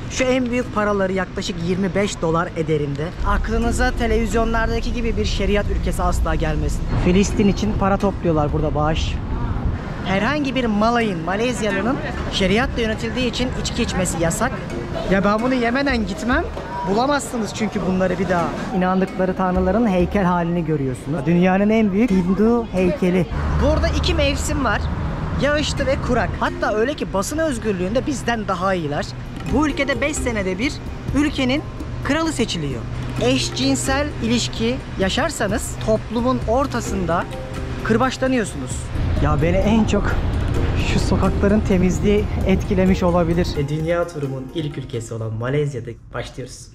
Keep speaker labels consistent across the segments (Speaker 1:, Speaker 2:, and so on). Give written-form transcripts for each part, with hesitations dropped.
Speaker 1: Şu en büyük paraları yaklaşık 25 dolar ederinde. Aklınıza televizyonlardaki gibi bir şeriat ülkesi asla gelmesin. Filistin için para topluyorlar burada, bağış. Herhangi bir Malezyalı'nın şeriatla yönetildiği için içki içmesi yasak. Ya ben bunu yemeden gitmem. Bulamazsınız çünkü bunları bir daha. İnandıkları tanrıların heykel halini görüyorsunuz. Dünyanın en büyük Hindu heykeli. Burada 2 mevsim var. Yağışlı ve kurak. Hatta öyle ki basın özgürlüğünde bizden daha iyiler. Bu ülkede 5 senede bir ülkenin kralı seçiliyor. Eşcinsel ilişki yaşarsanız toplumun ortasında kırbaçlanıyorsunuz. Ya beni en çok şu sokakların temizliği etkilemiş olabilir. Dünya turumun ilk ülkesi olan Malezya'da başlıyoruz.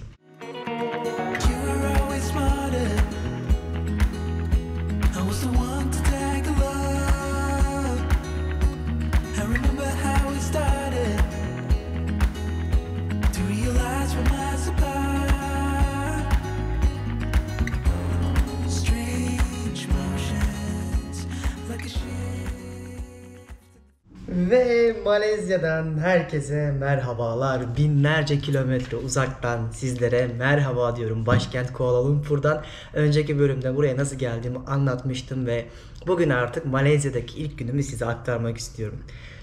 Speaker 1: Ve Malezya'dan herkese merhabalar. Binlerce kilometre uzaktan sizlere merhaba diyorum. Başkent Kuala Lumpur'dan. Önceki bölümde buraya nasıl geldiğimi anlatmıştım ve bugün artık Malezya'daki ilk günümü size aktarmak istiyorum.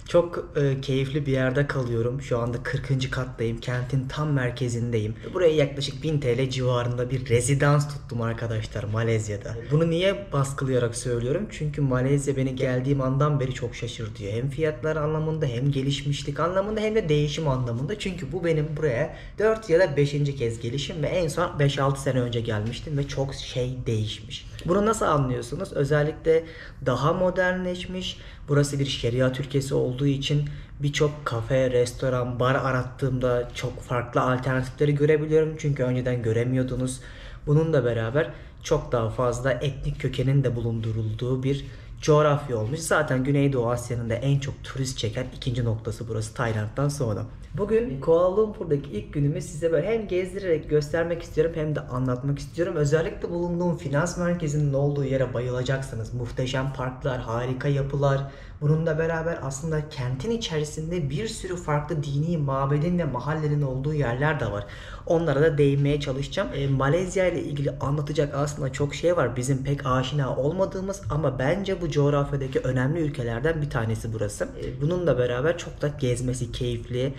Speaker 1: Çok keyifli bir yerde kalıyorum. Şu anda 40. kattayım. Kentin tam merkezindeyim. Buraya yaklaşık 1000 TL civarında bir rezidans tuttum arkadaşlar Malezya'da. Bunu niye baskılayarak söylüyorum? Çünkü Malezya beni geldiğim andan beri çok şaşırtıyor. Hem fiyatlar anlamında hem gelişmişlik anlamında hem de değişim anlamında. Çünkü bu benim buraya 4 ya da 5. kez gelişim ve en son 5-6 sene önce gelmiştim ve çok şey değişmiş. Bunu nasıl anlıyorsunuz? Özellikle daha modernleşmiş. Burası bir şeriat ülkesi olduğu için birçok kafe, restoran, bar arattığımda çok farklı alternatifleri görebiliyorum. Çünkü önceden göremiyordunuz. Bununla beraber çok daha fazla etnik kökenin de bulundurulduğu bir coğrafya olmuş. Zaten Güneydoğu Asya'nın da en çok turist çeken ikinci noktası burası Tayland'dan sonra. Bugün Kuala Lumpur'daki ilk günümü size böyle hem gezdirerek göstermek istiyorum hem de anlatmak istiyorum. Özellikle bulunduğum finans merkezinin olduğu yere bayılacaksınız. Muhteşem parklar, harika yapılar. Bununla beraber aslında kentin içerisinde bir sürü farklı dini mabedin ve mahallenin olduğu yerler de var. Onlara da değinmeye çalışacağım. Malezya ile ilgili anlatacak aslında çok şey var. Bizim pek aşina olmadığımız ama bence bu coğrafyadaki önemli ülkelerden bir tanesi burası. Bununla beraber çok da gezmesi keyifli,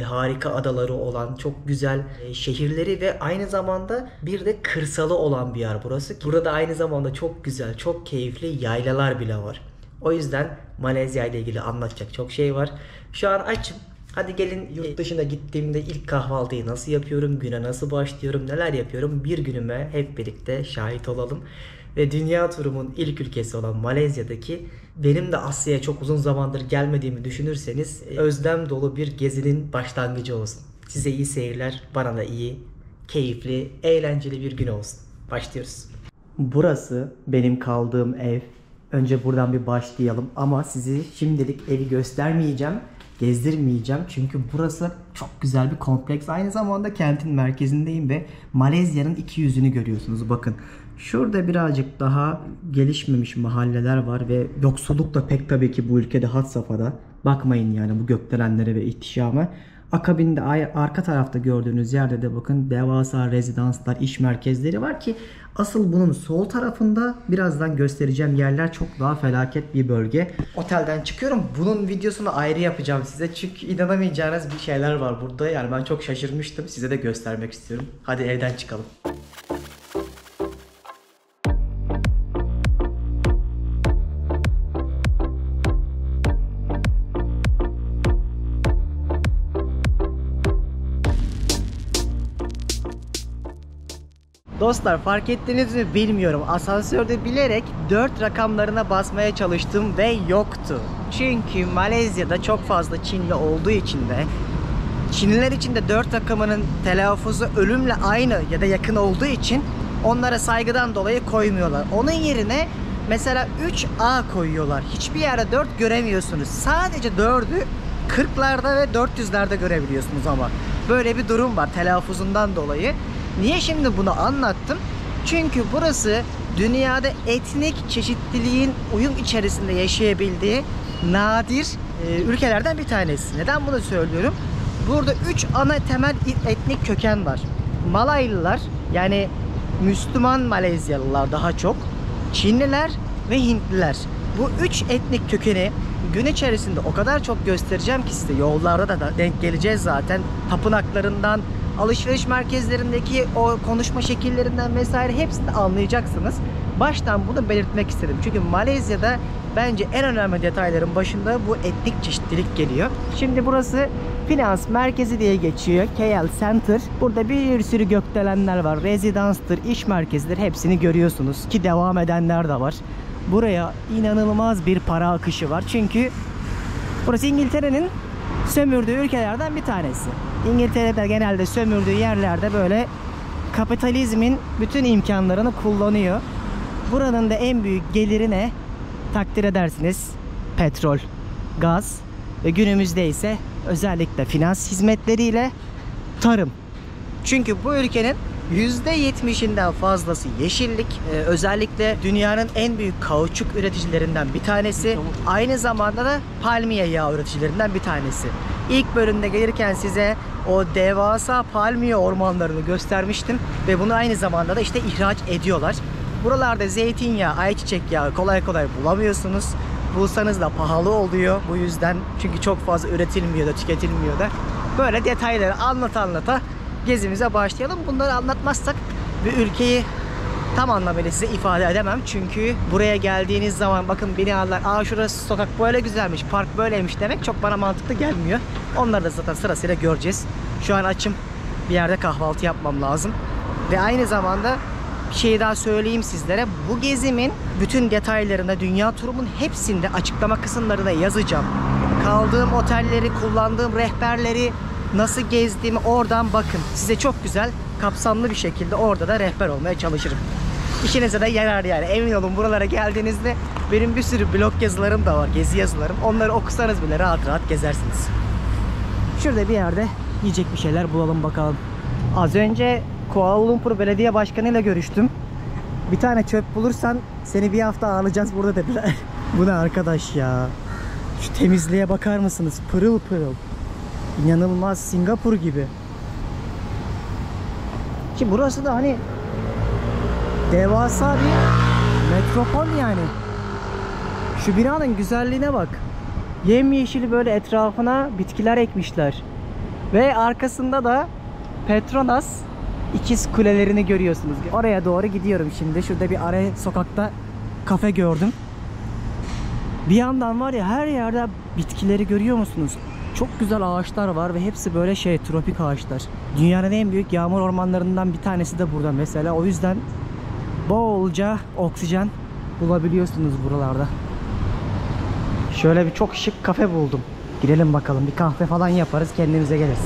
Speaker 1: harika adaları olan, çok güzel şehirleri ve aynı zamanda bir de kırsalı olan bir yer burası. Burada aynı zamanda çok güzel, çok keyifli yaylalar bile var. O yüzden Malezya ile ilgili anlatacak çok şey var. Şu an açım. Hadi gelin yurt dışına gittiğimde ilk kahvaltıyı nasıl yapıyorum, güne nasıl başlıyorum, neler yapıyorum bir günüme hep birlikte şahit olalım. Ve dünya turumun ilk ülkesi olan Malezya'daki benim de Asya'ya çok uzun zamandır gelmediğimi düşünürseniz özlem dolu bir gezinin başlangıcı olsun. Size iyi seyirler, bana da iyi, keyifli, eğlenceli bir gün olsun. Başlıyoruz. Burası benim kaldığım ev. Önce buradan bir başlayalım ama sizi şimdilik evi göstermeyeceğim, gezdirmeyeceğim. Çünkü burası çok güzel bir kompleks. Aynı zamanda kentin merkezindeyim ve Malezya'nın iki yüzünü görüyorsunuz. Bakın şurada birazcık daha gelişmemiş mahalleler var ve yoksulluk da pek tabii ki bu ülkede had safhada. Bakmayın yani bu gökdelenlere ve ihtişama. Akabinde arka tarafta gördüğünüz yerde de bakın devasa rezidanslar, iş merkezleri var ki asıl bunun sol tarafında birazdan göstereceğim yerler çok daha felaket bir bölge. Otelden çıkıyorum. Bunun videosunu ayrı yapacağım size. Çünkü inanamayacağınız bir şeyler var burada. Yani ben çok şaşırmıştım. Size de göstermek istiyorum. Hadi evden çıkalım. Dostlar fark ettiniz mi bilmiyorum. Asansörde bilerek 4 rakamlarına basmaya çalıştım ve yoktu. Çünkü Malezya'da çok fazla Çinli olduğu için de Çinliler için de 4 rakamının telaffuzu ölümle aynı ya da yakın olduğu için onlara saygıdan dolayı koymuyorlar. Onun yerine mesela 3A koyuyorlar. Hiçbir yerde 4 göremiyorsunuz. Sadece 4'ü 40'larda ve 400'lerde görebiliyorsunuz ama. Böyle bir durum var telaffuzundan dolayı. Niye şimdi bunu anlattım? Çünkü burası dünyada etnik çeşitliliğin uyum içerisinde yaşayabildiği nadir ülkelerden bir tanesi. Neden bunu söylüyorum? Burada 3 ana temel etnik köken var. Malaylılar, yani Müslüman Malezyalılar daha çok, Çinliler ve Hintliler. Bu 3 etnik kökeni gün içerisinde o kadar çok göstereceğim ki size, yollarda da denk geleceğiz zaten. Tapınaklarından, alışveriş merkezlerindeki o konuşma şekillerinden vesaire hepsini anlayacaksınız. Baştan bunu belirtmek istedim. Çünkü Malezya'da bence en önemli detayların başında bu etnik çeşitlilik geliyor. Şimdi burası finans merkezi diye geçiyor. KL Center. Burada bir sürü gökdelenler var. Rezidanstır, iş merkezidir. Hepsini görüyorsunuz ki devam edenler de var. Buraya inanılmaz bir para akışı var. Çünkü burası İngiltere'nin sömürdüğü ülkelerden bir tanesi. İngiltere'de genelde sömürdüğü yerlerde böyle kapitalizmin bütün imkanlarını kullanıyor. Buranın da en büyük geliri ne? Takdir edersiniz. Petrol, gaz ve günümüzde ise özellikle finans hizmetleriyle tarım. Çünkü bu ülkenin %70'inden fazlası yeşillik. Özellikle dünyanın en büyük kauçuk üreticilerinden bir tanesi. Aynı zamanda da palmiye yağı üreticilerinden bir tanesi. İlk bölümde gelirken size o devasa palmiye ormanlarını göstermiştim. Ve bunu aynı zamanda da işte ihraç ediyorlar. Buralarda zeytinyağı, ayçiçek yağı kolay kolay bulamıyorsunuz. Bulsanız da pahalı oluyor bu yüzden. Çünkü çok fazla üretilmiyor da tüketilmiyor da. Böyle detayları anlata gezimize başlayalım. Bunları anlatmazsak bir ülkeyi tam anlamıyla size ifade edemem. Çünkü buraya geldiğiniz zaman bakın binalar, şurası sokak böyle güzelmiş, park böyleymiş demek çok bana mantıklı gelmiyor. Onları da zaten sırasıyla göreceğiz. Şu an açım, bir yerde kahvaltı yapmam lazım. Ve aynı zamanda bir şey daha söyleyeyim sizlere. Bu gezimin bütün detaylarını, dünya turumun hepsinde açıklama kısımlarına yazacağım. Kaldığım otelleri, kullandığım rehberleri, nasıl gezdiğimi oradan bakın. Size çok güzel, kapsamlı bir şekilde orada da rehber olmaya çalışırım. İşinize de yarar yani. Emin olun, buralara geldiğinizde benim bir sürü blog yazılarım da var, gezi yazılarım. Onları okusanız bile rahat rahat gezersiniz. Şurada bir yerde yiyecek bir şeyler bulalım bakalım. Az önce Kuala Lumpur Belediye Başkanı ile görüştüm. Bir tane çöp bulursan seni bir hafta ağırlayacağız burada dediler. Bu ne arkadaş ya? Şu temizliğe bakar mısınız? Pırıl pırıl. İnanılmaz, Singapur gibi. Ki burası da hani devasa bir metropol yani. Şu binanın güzelliğine bak. Yemyeşil böyle etrafına bitkiler ekmişler. Ve arkasında da Petronas ikiz kulelerini görüyorsunuz. Oraya doğru gidiyorum şimdi. Şurada bir ara sokakta kafe gördüm. Bir yandan var ya, her yerde bitkileri görüyor musunuz? Çok güzel ağaçlar var ve hepsi böyle tropik ağaçlar. Dünyanın en büyük yağmur ormanlarından bir tanesi de burada mesela. O yüzden bolca oksijen bulabiliyorsunuz buralarda. Şöyle bir çok şık kafe buldum. Girelim bakalım, bir kahve falan yaparız, kendimize geliriz.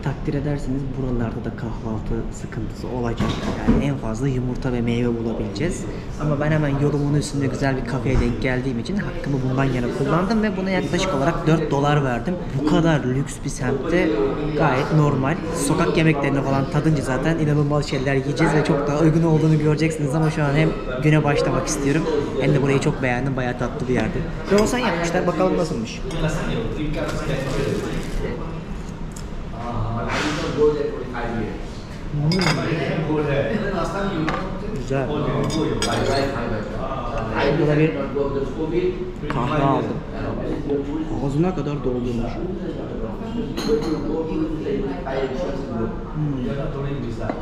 Speaker 1: Takdir ederseniz buralarda da kahvaltı sıkıntısı olacak. Yani en fazla yumurta ve meyve bulabileceğiz. Ama ben hemen yolumun üstünde güzel bir kafeye denk geldiğim için hakkımı bundan yana kullandım ve buna yaklaşık olarak $4 verdim. Bu kadar lüks bir semtte gayet normal. Sokak yemeklerini falan tadınca zaten inanılmaz şeyler yiyeceğiz ve çok daha uygun olduğunu göreceksiniz. Ama şu an hem güne başlamak istiyorum hem de burayı çok beğendim. Bayağı tatlı bir yerdi. Croissant yapmışlar, bakalım nasılmış. Güzel. Burada bir kahve aldım. Ağzına kadar doldurmuş.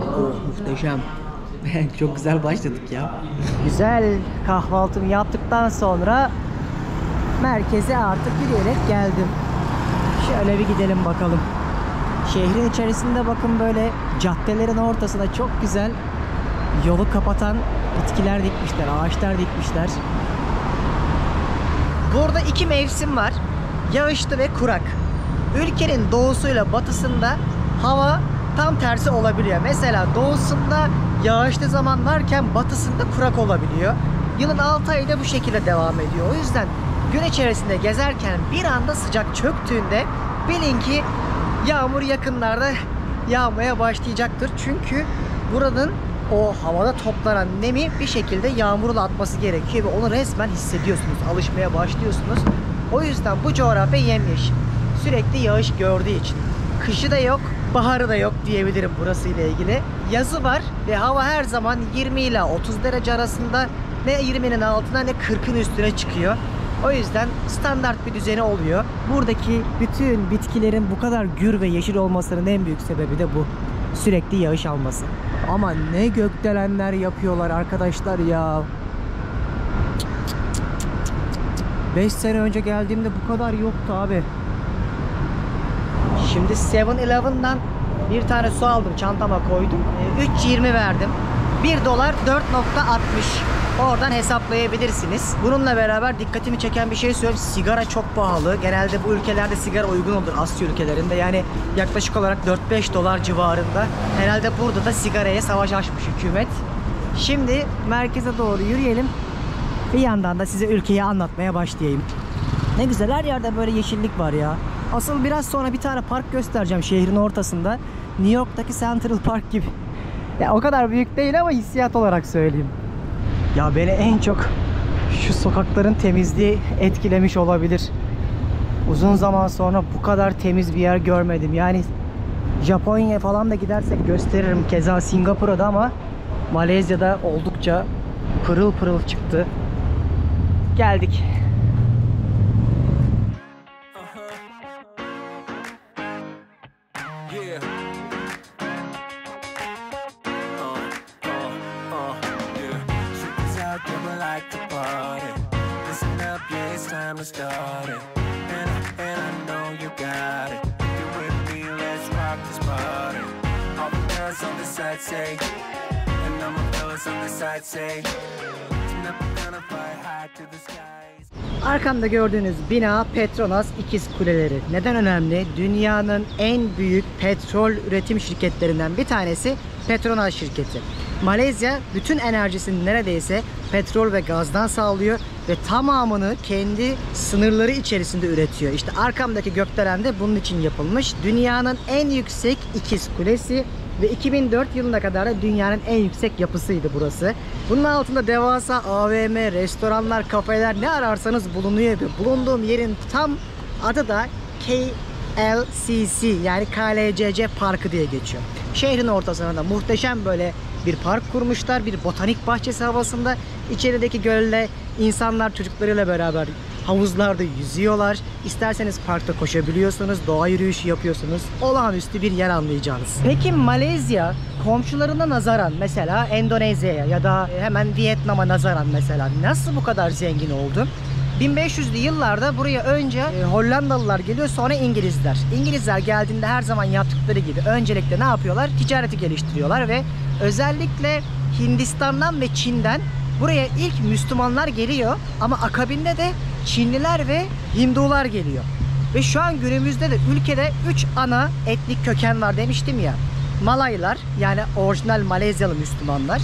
Speaker 1: Oh, muhteşem. Çok güzel başladık ya. Güzel kahvaltımı yaptıktan sonra merkeze artık yürüyerek geldim. Şöyle bir gidelim bakalım. Şehrin içerisinde bakın böyle caddelerin ortasına çok güzel yolu kapatan bitkiler dikmişler, ağaçlar dikmişler. Burada iki mevsim var. Yağışlı ve kurak. Ülkenin doğusuyla batısında hava tam tersi olabiliyor. Mesela doğusunda yağışlı zaman varken batısında kurak olabiliyor. Yılın 6 ayı da bu şekilde devam ediyor. O yüzden gün içerisinde gezerken bir anda sıcak çöktüğünde bilin ki yağmur yakınlarda yağmaya başlayacaktır. Çünkü buranın o havada toplanan nemi bir şekilde yağmurla atması gerekiyor ve onu resmen hissediyorsunuz. Alışmaya başlıyorsunuz. O yüzden bu coğrafya yemyeşil. Sürekli yağış gördüğü için. Kışı da yok, baharı da yok diyebilirim burası ile ilgili. Yazı var ve hava her zaman 20 ile 30 derece arasında, ne 20'nin altına ne 40'ın üstüne çıkıyor. O yüzden standart bir düzeni oluyor. Buradaki bütün bitkilerin bu kadar gür ve yeşil olmasının en büyük sebebi de bu. Sürekli yağış alması. Ama ne gökdelenler yapıyorlar arkadaşlar ya. 5 sene önce geldiğimde bu kadar yoktu abi. Şimdi 7-Eleven'dan bir tane su aldım, çantama koydum. 3.20 verdim. 1 dolar 4.60. Oradan hesaplayabilirsiniz. Bununla beraber dikkatimi çeken bir şey söyleyeyim. Sigara çok pahalı. Genelde bu ülkelerde sigara uygun olur, Asya ülkelerinde. Yani yaklaşık olarak 4-5 dolar civarında. Herhalde burada da sigaraya savaş açmış hükümet. Şimdi merkeze doğru yürüyelim. Bir yandan da size ülkeyi anlatmaya başlayayım. Ne güzel, her yerde böyle yeşillik var ya. Asıl biraz sonra bir tane park göstereceğim şehrin ortasında. New York'taki Central Park gibi. Ya o kadar büyük değil ama hissiyat olarak söyleyeyim. Ya beni en çok şu sokakların temizliği etkilemiş olabilir. Uzun zaman sonra bu kadar temiz bir yer görmedim. Yani Japonya falan da gidersek gösteririm. Keza Singapur'a da, ama Malezya'da oldukça pırıl pırıl çıktı. Geldik. Arkamda gördüğünüz bina Petronas İkiz Kuleleri. Neden önemli? Dünyanın en büyük petrol üretim şirketlerinden bir tanesi Petronas şirketi. Malezya bütün enerjisini neredeyse petrol ve gazdan sağlıyor ve tamamını kendi sınırları içerisinde üretiyor. İşte arkamdaki gökdelen de bunun için yapılmış. Dünyanın en yüksek ikiz kulesi ve 2004 yılına kadar da dünyanın en yüksek yapısıydı burası. Bunun altında devasa AVM, restoranlar, kafeler, ne ararsanız bulunuyor ve bulunduğum yerin tam adı da KLCC, yani KLCC Parkı diye geçiyor. Şehrin ortasına da muhteşem böyle bir park kurmuşlar. Bir botanik bahçesi havasında. İçerideki gölde insanlar çocuklarıyla beraber havuzlarda yüzüyorlar. İsterseniz parkta koşabiliyorsunuz, doğa yürüyüşü yapıyorsunuz. Olağanüstü bir yer anlayacağınız. Peki Malezya komşularına nazaran, mesela Endonezya'ya ya da hemen Vietnam'a nazaran mesela nasıl bu kadar zengin oldu? 1500'lü yıllarda buraya önce Hollandalılar geliyor, sonra İngilizler. İngilizler geldiğinde her zaman yaptıkları gibi öncelikle ne yapıyorlar? Ticareti geliştiriyorlar ve özellikle Hindistan'dan ve Çin'den buraya ilk Müslümanlar geliyor, ama akabinde de Çinliler ve Hindular geliyor. Ve şu an günümüzde de ülkede 3 ana etnik köken var demiştim ya. Malaylar, yani orijinal Malezyalı Müslümanlar,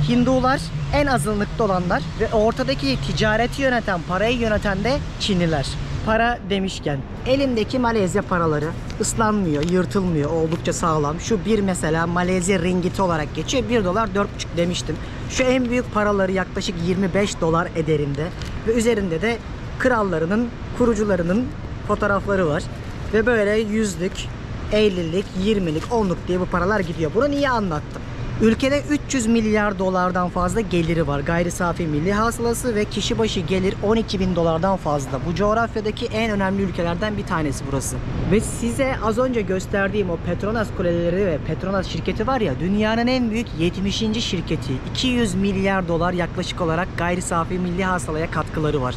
Speaker 1: Hindular, en azınlıkta olanlar ve ortadaki ticareti yöneten, parayı yöneten de Çinliler. Para demişken elimdeki Malezya paraları ıslanmıyor, yırtılmıyor, oldukça sağlam. Şu bir mesela Malezya ringgiti olarak geçiyor. 1 dolar 4,5 demiştim. Şu en büyük paraları yaklaşık 25 dolar ederinde ve üzerinde de krallarının, kurucularının fotoğrafları var. Ve böyle 100'lük, 50'lik, 20'lik, 10'luk diye bu paralar gidiyor. Bunu niye anlattım? Ülkede 300 milyar dolardan fazla geliri var. Gayri safi milli hasılası ve kişi başı gelir 12.000 dolardan fazla. Bu coğrafyadaki en önemli ülkelerden bir tanesi burası. Ve size az önce gösterdiğim o Petronas kuleleri ve Petronas şirketi var ya, dünyanın en büyük 70. şirketi. 200 milyar dolar yaklaşık olarak gayri safi milli hasılaya katkıları var.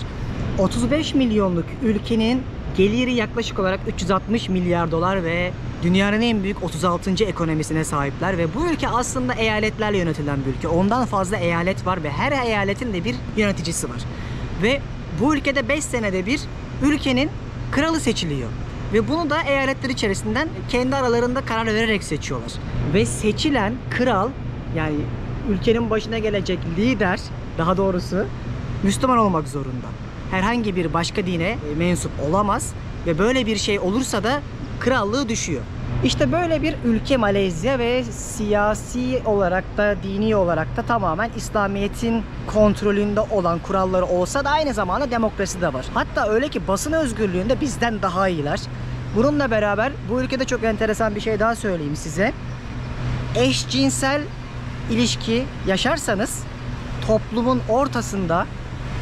Speaker 1: 35 milyonluk ülkenin geliri yaklaşık olarak 360 milyar dolar ve dünyanın en büyük 36. ekonomisine sahipler ve bu ülke aslında eyaletlerle yönetilen bir ülke. Ondan fazla eyalet var ve her eyaletin de bir yöneticisi var. Ve bu ülkede 5 senede bir ülkenin kralı seçiliyor. Ve bunu da eyaletler içerisinden kendi aralarında karar vererek seçiyorlar. Ve seçilen kral, yani ülkenin başına gelecek lider, daha doğrusu Müslüman olmak zorunda. Herhangi bir başka dine mensup olamaz ve böyle bir şey olursa da krallığı düşüyor. İşte böyle bir ülke Malezya ve siyasi olarak da dini olarak da tamamen İslamiyet'in kontrolünde olan kuralları olsa da aynı zamanda demokrasi de var. Hatta öyle ki basın özgürlüğünde bizden daha iyiler. Bununla beraber bu ülkede çok enteresan bir şey daha söyleyeyim size. Eşcinsel ilişki yaşarsanız toplumun ortasında,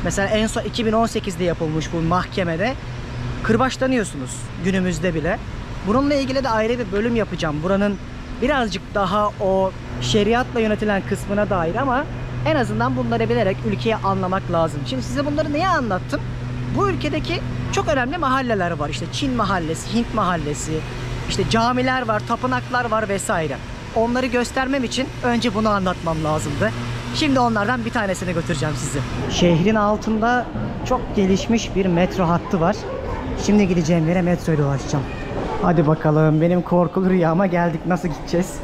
Speaker 1: mesela en son 2018'de yapılmış bu mahkemede, kırbaçlanıyorsunuz günümüzde bile. Bununla ilgili de ayrı bir bölüm yapacağım. Buranın birazcık daha o şeriatla yönetilen kısmına dair ama en azından bunları bilerek ülkeyi anlamak lazım. Şimdi size bunları niye anlattım? Bu ülkedeki çok önemli mahalleler var. İşte Çin mahallesi, Hint mahallesi, işte camiler var, tapınaklar var vesaire. Onları göstermem için önce bunu anlatmam lazımdı. Şimdi onlardan bir tanesini götüreceğim sizi. Şehrin altında çok gelişmiş bir metro hattı var. Şimdi gideceğim yere metro ile ulaşacağım. Hadi bakalım, benim korkulu rüyama geldik. Nasıl gideceğiz?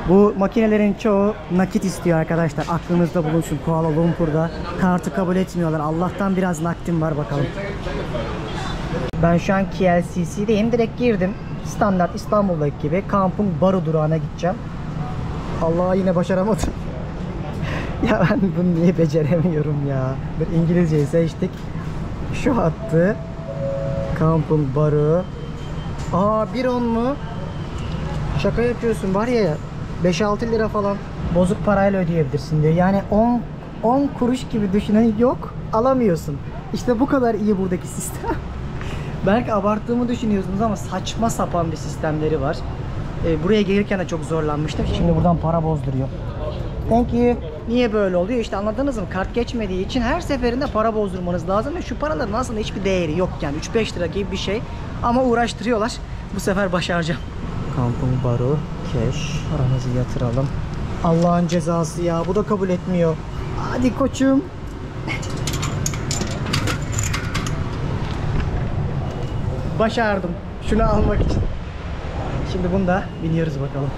Speaker 1: Bu makinelerin çoğu nakit istiyor arkadaşlar. Aklınızda bulunsun, Kuala Lumpur'da kartı kabul etmiyorlar. Allah'tan biraz nakdim var bakalım. Ben şu an KLCC'deyim. Direkt girdim. Standart İstanbul'daki gibi Kampung Baru durağına gideceğim. Allah, yine başaramadım. Ya ben bunu niye beceremiyorum ya? Bir İngilizceyi seçtik. Şu hattı. Kampung Baru. Aa, 1.10 mu? Şaka yapıyorsun var ya, 5-6 lira falan bozuk parayla ödeyebilirsin diyor. Yani 10 kuruş gibi düşünen yok, alamıyorsun. İşte bu kadar iyi buradaki sistem. Belki abarttığımı düşünüyorsunuz ama saçma sapan bir sistemleri var. Buraya gelirken de çok zorlanmıştım. Şimdi buradan para bozduruyor. Thank you. Niye böyle oluyor? İşte anladınız mı? Kart geçmediği için her seferinde para bozdurmanız lazım ve şu paraların aslında hiçbir değeri yok yani. 3-5 lira gibi bir şey. Ama uğraştırıyorlar. Bu sefer başaracağım. Kampung Baru, cash. Paramızı yatıralım. Allah'ın cezası ya. Bu da kabul etmiyor. Hadi koçum. Başardım. Şunu almak için. Şimdi bunu da biniyoruz bakalım.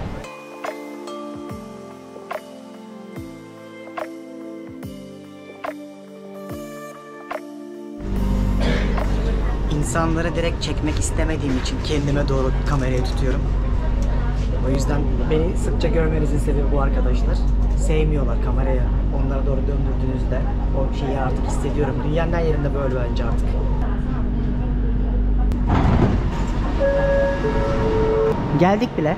Speaker 1: İnsanları direkt çekmek istemediğim için kendime doğru kamerayı tutuyorum. O yüzden beni sıkça görmenizin sebebi bu arkadaşlar. Sevmiyorlar kameraya. Onlara doğru döndürdüğünüzde o şeyi artık hissediyorum. Dünyanın her yerinde böyle bence artık. Geldik bile.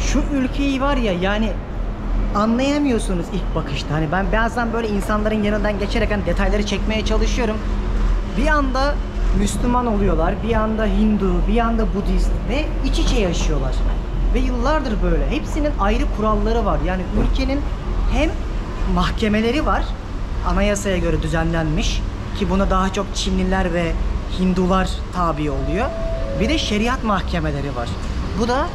Speaker 1: Şu ülkeyi var ya, yani anlayamıyorsunuz ilk bakışta. Hani ben bazen böyle insanların yanından geçerek hani detayları çekmeye çalışıyorum. Bir anda Müslüman oluyorlar, bir anda Hindu, bir anda Budist ve iç içe yaşıyorlar. Ve yıllardır böyle. Hepsinin ayrı kuralları var. Yani ülkenin hem mahkemeleri var, anayasaya göre düzenlenmiş ki buna daha çok Çinliler ve Hindular tabi oluyor. Bir de şeriat mahkemeleri var. Bu da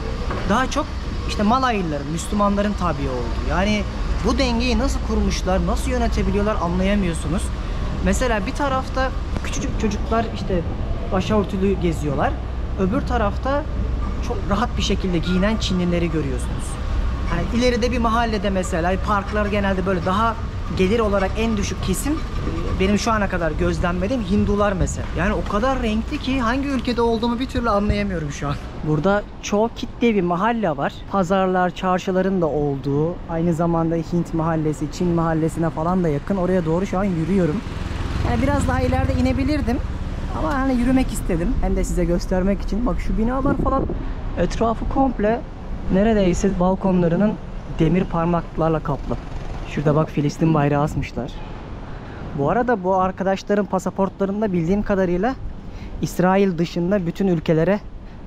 Speaker 1: daha çok işte Malaylıların, Müslümanların tabi olduğu. Yani bu dengeyi nasıl kurmuşlar, nasıl yönetebiliyorlar anlayamıyorsunuz. Mesela bir tarafta küçücük çocuklar işte başörtülü geziyorlar. Öbür tarafta çok rahat bir şekilde giyinen Çinlileri görüyorsunuz. Hani ileride bir mahallede mesela parklar genelde böyle daha gelir olarak en düşük kesim benim şu ana kadar gözlemlediğim Hindular mesela. Yani o kadar renkli ki hangi ülkede olduğumu bir türlü anlayamıyorum şu an. Burada Chowkit diye bir mahalle var. Pazarlar, çarşıların da olduğu, aynı zamanda Hint mahallesi, Çin mahallesine falan da yakın. Oraya doğru şu an yürüyorum. Yani biraz daha ileride inebilirdim. Ama hani yürümek istedim. Hem de size göstermek için. Bak şu binalar falan etrafı komple neredeyse balkonlarının demir parmaklarla kaplı. Şurada bak Filistin bayrağı asmışlar. Bu arada bu arkadaşların pasaportlarında bildiğim kadarıyla İsrail dışında bütün ülkelere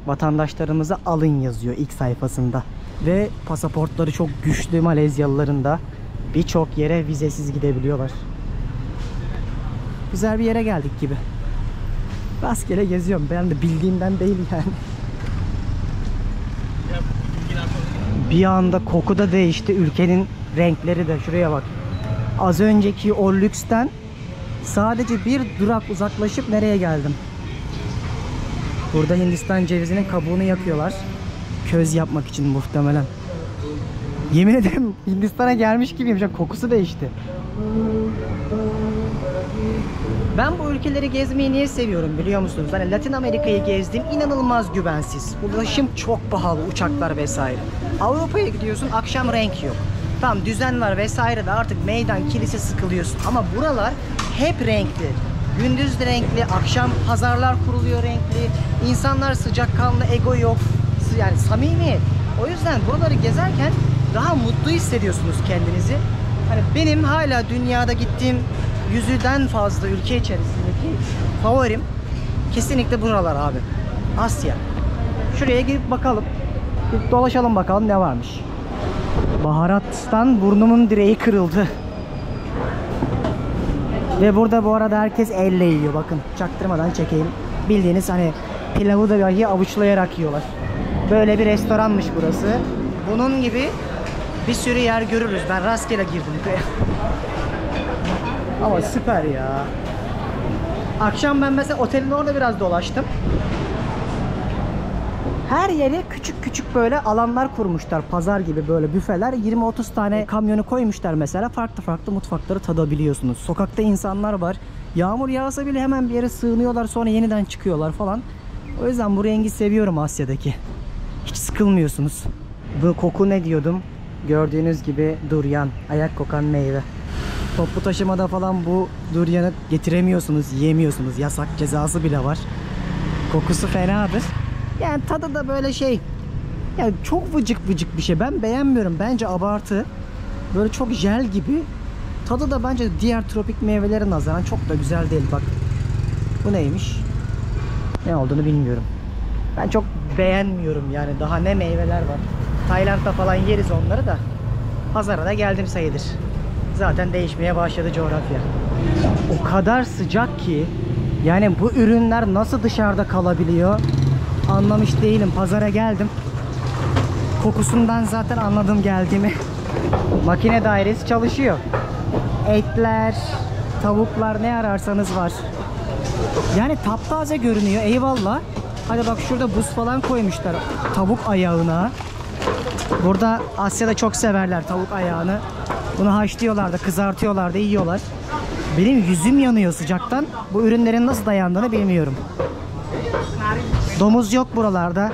Speaker 1: vatandaşlarımızı alın yazıyor ilk sayfasında. Ve pasaportları çok güçlü Malezyalıların da birçok yere vizesiz gidebiliyorlar. Güzel bir yere geldik gibi. Rastgele geziyorum. Ben de bildiğimden değil yani. Bir anda koku da değişti. Ülkenin renkleri de. Şuraya bak. Az önceki o lüksten sadece bir durak uzaklaşıp nereye geldim? Burada Hindistan cevizinin kabuğunu yakıyorlar. Köz yapmak için muhtemelen. Yemin ederim Hindistan'a gelmiş gibiyim. Kokusu değişti. Ben bu ülkeleri gezmeyi niye seviyorum biliyor musunuz? Hani Latin Amerika'yı gezdim, inanılmaz güvensiz. Ulaşım çok pahalı, uçaklar vesaire. Avrupa'ya gidiyorsun, akşam renk yok. Tamam, düzen var vesaire de artık meydan, kilise sıkılıyorsun. Ama buralar hep renkli. Gündüz de renkli, akşam pazarlar kuruluyor renkli. İnsanlar sıcakkanlı, ego yok. Yani samimi. O yüzden buraları gezerken daha mutlu hissediyorsunuz kendinizi. Hani benim hala dünyada gittiğim 100'den fazla ülke içerisindeki favorim kesinlikle buralar abi. Asya. Şuraya girip bakalım. Bir dolaşalım bakalım ne varmış. Baharattan burnumun direği kırıldı. Ve burada bu arada herkes elle yiyor. Bakın çaktırmadan çekeyim. Bildiğiniz hani pilavı da dahi avuçlayarak yiyorlar. Böyle bir restoranmış burası. Bunun gibi bir sürü yer görürüz. Ben rastgele girdim. Ama süper ya. Akşam ben mesela otelin orada biraz dolaştım. Her yere küçük küçük böyle alanlar kurmuşlar. Pazar gibi böyle büfeler. 20-30 tane kamyonu koymuşlar mesela. Farklı farklı mutfakları tadabiliyorsunuz. Sokakta insanlar var. Yağmur yağsa bile hemen bir yere sığınıyorlar. Sonra yeniden çıkıyorlar falan. O yüzden bu rengi seviyorum Asya'daki. Hiç sıkılmıyorsunuz. Bu koku ne diyordum? Gördüğünüz gibi duryan. Ayak kokan meyve. Toplu taşımada falan bu duryanı getiremiyorsunuz, yiyemiyorsunuz. Yasak, cezası bile var. Kokusu fenadır. Yani tadı da böyle şey. Yani çok vıcık vıcık bir şey. Ben beğenmiyorum. Bence abartı. Böyle çok jel gibi. Tadı da bence diğer tropik meyvelere nazaran çok da güzel değil. Bak. Bu neymiş? Ne olduğunu bilmiyorum. Ben çok beğenmiyorum yani. Daha ne meyveler var. Tayland'da falan yeriz onları da. Pazara da geldim sayılır. Zaten değişmeye başladı coğrafya. O kadar sıcak ki yani bu ürünler nasıl dışarıda kalabiliyor anlamış değilim. Pazara geldim. Kokusundan zaten anladım geldiğimi. Makine dairesi çalışıyor. Etler, tavuklar ne ararsanız var. Yani taptaze görünüyor. Eyvallah. Hadi bak şurada buz falan koymuşlar tavuk ayağına. Burada Asya'da çok severler tavuk ayağını. Bunu haşlıyorlar da kızartıyorlar da yiyorlar. Benim yüzüm yanıyor sıcaktan. Bu ürünlerin nasıl dayandığını bilmiyorum. Domuz yok buralarda.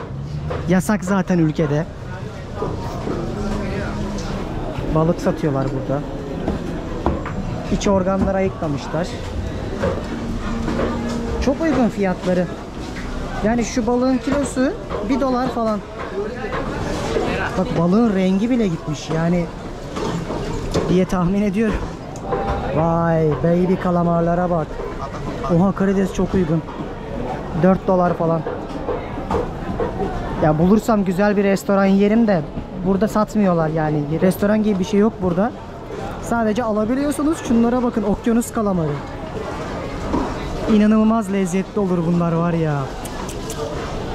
Speaker 1: Yasak zaten ülkede. Balık satıyorlar burada. İç organları ayıklamışlar. Çok uygun fiyatları. Yani şu balığın kilosu $1 falan. Bak balığın rengi bile gitmiş yani diye tahmin ediyorum. Vay baby kalamarlara bak. Oha karides çok uygun. $4 falan. Ya bulursam güzel bir restoran yerim de burada satmıyorlar yani. Restoran gibi bir şey yok burada. Sadece alabiliyorsunuz. Şunlara bakın, okyanus kalamarı. İnanılmaz lezzetli olur bunlar var ya.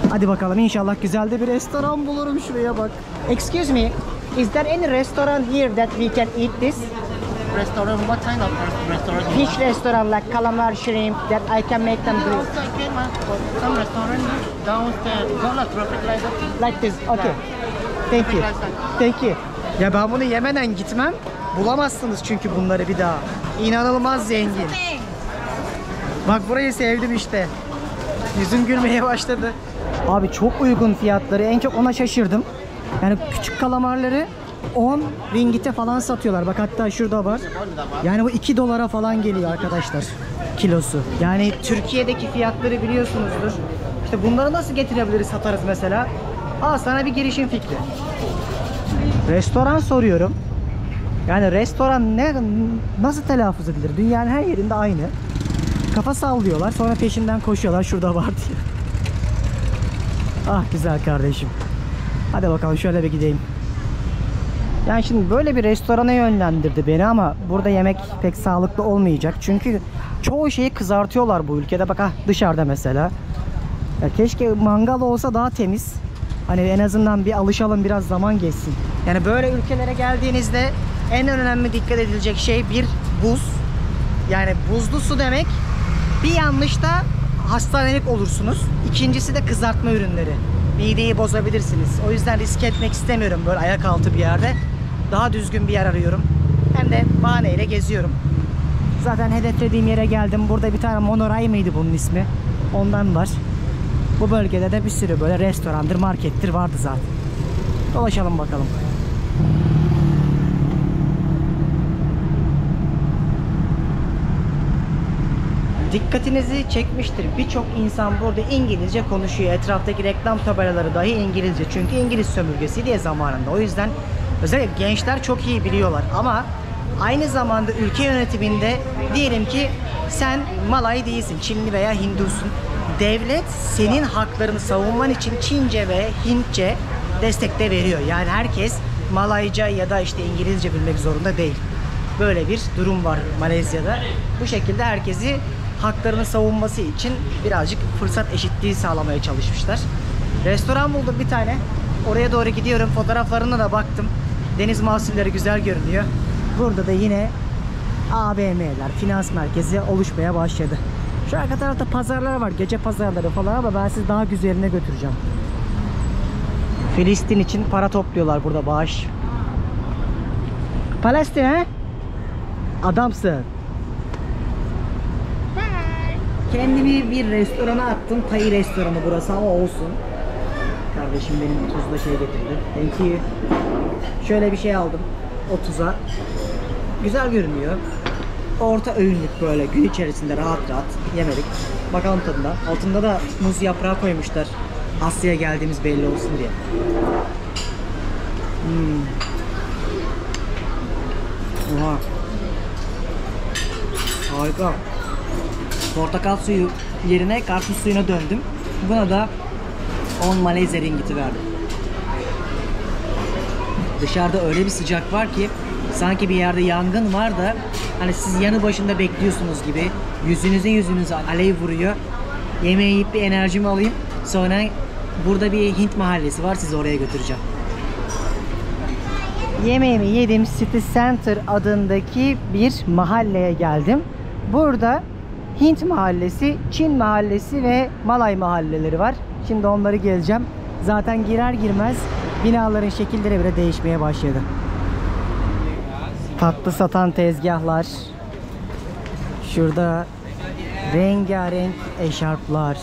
Speaker 1: Hadi bakalım inşallah güzel de bir restoran bulurum, şuraya bak. Excuse me, is there any restaurant here that we can eat this?
Speaker 2: Restaurant, what kind of restaurant?
Speaker 1: Fish restaurant like calamar, shrimp that I can make them do.
Speaker 2: Also, okay, man. Some restaurant downstairs, not like tropic like that.
Speaker 1: Like this, okay. Thank you. Thank you. Ya ben bunu yemeden gitmem. Bulamazsınız çünkü bunları bir daha. İnanılmaz zengin. Bak burayı sevdim işte. Yüzüm gülmeye başladı. Abi çok uygun fiyatları. En çok ona şaşırdım. Yani küçük kalamarları 10 ringgite falan satıyorlar. Bak hatta şurada var. Yani bu $2 falan geliyor arkadaşlar. Kilosu. Yani Türkiye'deki fiyatları biliyorsunuzdur. İşte bunları nasıl getirebiliriz, satarız mesela. Aa, sana bir girişim fikri. Restoran soruyorum. Yani restoran nasıl telaffuz edilir? Dünyanın her yerinde aynı. Kafa sallıyorlar, sonra peşinden koşuyorlar. Şurada var diye. Ah güzel kardeşim. Hadi bakalım şöyle bir gideyim. Yani şimdi böyle bir restorana yönlendirdi beni ama burada yemek pek sağlıklı olmayacak. Çünkü çoğu şeyi kızartıyorlar bu ülkede. Bak dışarıda mesela. Ya keşke mangal olsa daha temiz. Hani en azından bir alışalım, biraz zaman geçsin. Yani böyle ülkelere geldiğinizde en önemli dikkat edilecek şey bir buz. Yani buzlu su demek, bir yanlışta hastanelik olursunuz. İkincisi de kızartma ürünleri. Mideyi bozabilirsiniz. O yüzden risk etmek istemiyorum böyle ayak altı bir yerde. daha düzgün bir yer arıyorum. Hem de bahaneyle geziyorum. Zaten hedeflediğim yere geldim. Burada bir tane monoray mıydı bunun ismi? Ondan var. Bu bölgede de bir sürü böyle restorandır, markettir vardı zaten. Dolaşalım bakalım. Dikkatinizi çekmiştir. Birçok insan burada İngilizce konuşuyor. Etraftaki reklam tabelaları dahi İngilizce. Çünkü İngiliz sömürgesi diye zamanında. O yüzden özellikle gençler çok iyi biliyorlar. Ama aynı zamanda ülke yönetiminde diyelim ki sen Malay değilsin, Çinli veya Hindusun. Devlet senin haklarını savunman için Çince ve Hintçe destek de veriyor. Yani herkes Malayca ya da işte İngilizce bilmek zorunda değil. Böyle bir durum var Malezya'da. Bu şekilde herkesi haklarını savunması için birazcık fırsat eşitliği sağlamaya çalışmışlar. Restoran buldum bir tane. Oraya doğru gidiyorum. Fotoğraflarına da baktım. Deniz mahsulleri güzel görünüyor. Burada da yine AVM'ler, finans merkezi oluşmaya başladı. Şu arka tarafta pazarlar var. Gece pazarları falan ama ben sizi daha güzeline götüreceğim. Filistin için para topluyorlar burada, bağış. Palestin he? Adamsın. Kendimi bir restorana attım. Thai restoranı burası ama olsun. Kardeşim benim tuzla şey getirdi. Thank you. Şöyle bir şey aldım. 30'a. Güzel görünüyor. Orta öğünlük böyle gün içerisinde rahat rahat yemedik. Bakalım tadına. Altında da muz yaprağı koymuşlar. Asya'ya geldiğimiz belli olsun diye. Oha. Harika. Portakal suyu yerine karpuz suyuna döndüm. Buna da 10 Malezya ringgiti verdim. Dışarıda öyle bir sıcak var ki sanki bir yerde yangın var da hani siz yanı başında bekliyorsunuz gibi. Yüzünüze alev vuruyor. Yemeği yiyip bir enerjimi alayım. Sonra burada bir Hint mahallesi var. Sizi oraya götüreceğim. Yemeğimi yedim. City Center adındaki bir mahalleye geldim. Burada Hint mahallesi, Çin mahallesi ve Malay mahalleleri var. Şimdi onları gezeceğim. Zaten girer girmez binaların şekilleri bile değişmeye başladı. Tatlı satan tezgahlar. Şurada rengarenk eşarplar.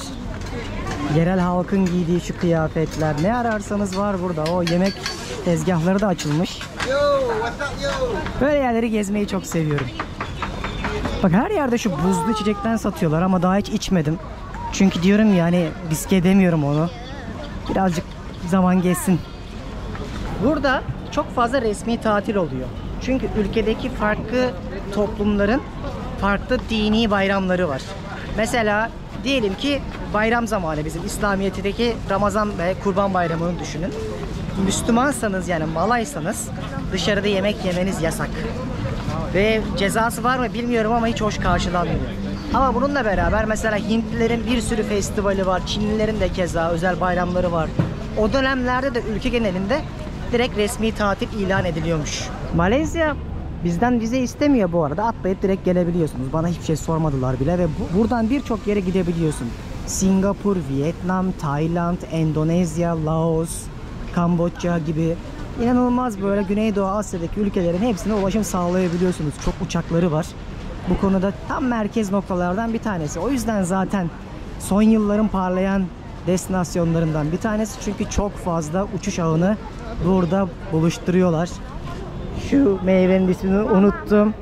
Speaker 1: Yerel halkın giydiği şu kıyafetler. Ne ararsanız var burada. O yemek tezgahları da açılmış. Böyle yerleri gezmeyi çok seviyorum. Bak her yerde şu buzlu içecekten satıyorlar ama daha hiç içmedim. Çünkü diyorum ya hani riske edemiyorum onu. Birazcık zaman geçsin. Burada çok fazla resmi tatil oluyor. Çünkü ülkedeki farklı toplumların farklı dini bayramları var. Mesela diyelim ki bayram zamanı bizim İslamiyet'teki Ramazan ve Kurban Bayramı'nı düşünün. Müslümansanız yani Malaysanız dışarıda yemek yemeniz yasak. Ve cezası var mı bilmiyorum ama hiç hoş karşılanmıyor. Ama bununla beraber mesela Hintlilerin bir sürü festivali var. Çinlilerin de keza özel bayramları var. O dönemlerde de ülke genelinde direkt resmi tatil ilan ediliyormuş. Malezya bizden vize istemiyor bu arada. Atlayıp direkt gelebiliyorsunuz. Bana hiçbir şey sormadılar bile ve buradan birçok yere gidebiliyorsun. Singapur, Vietnam, Tayland, Endonezya, Laos, Kamboçya gibi inanılmaz böyle Güneydoğu Asya'daki ülkelerin hepsine ulaşım sağlayabiliyorsunuz. Çok uçakları var. Bu konuda tam merkez noktalardan bir tanesi. O yüzden zaten son yılların parlayan destinasyonlarından bir tanesi. Çünkü çok fazla uçuş ağını burada buluşturuyorlar. Şu meyvenin ismini unuttum.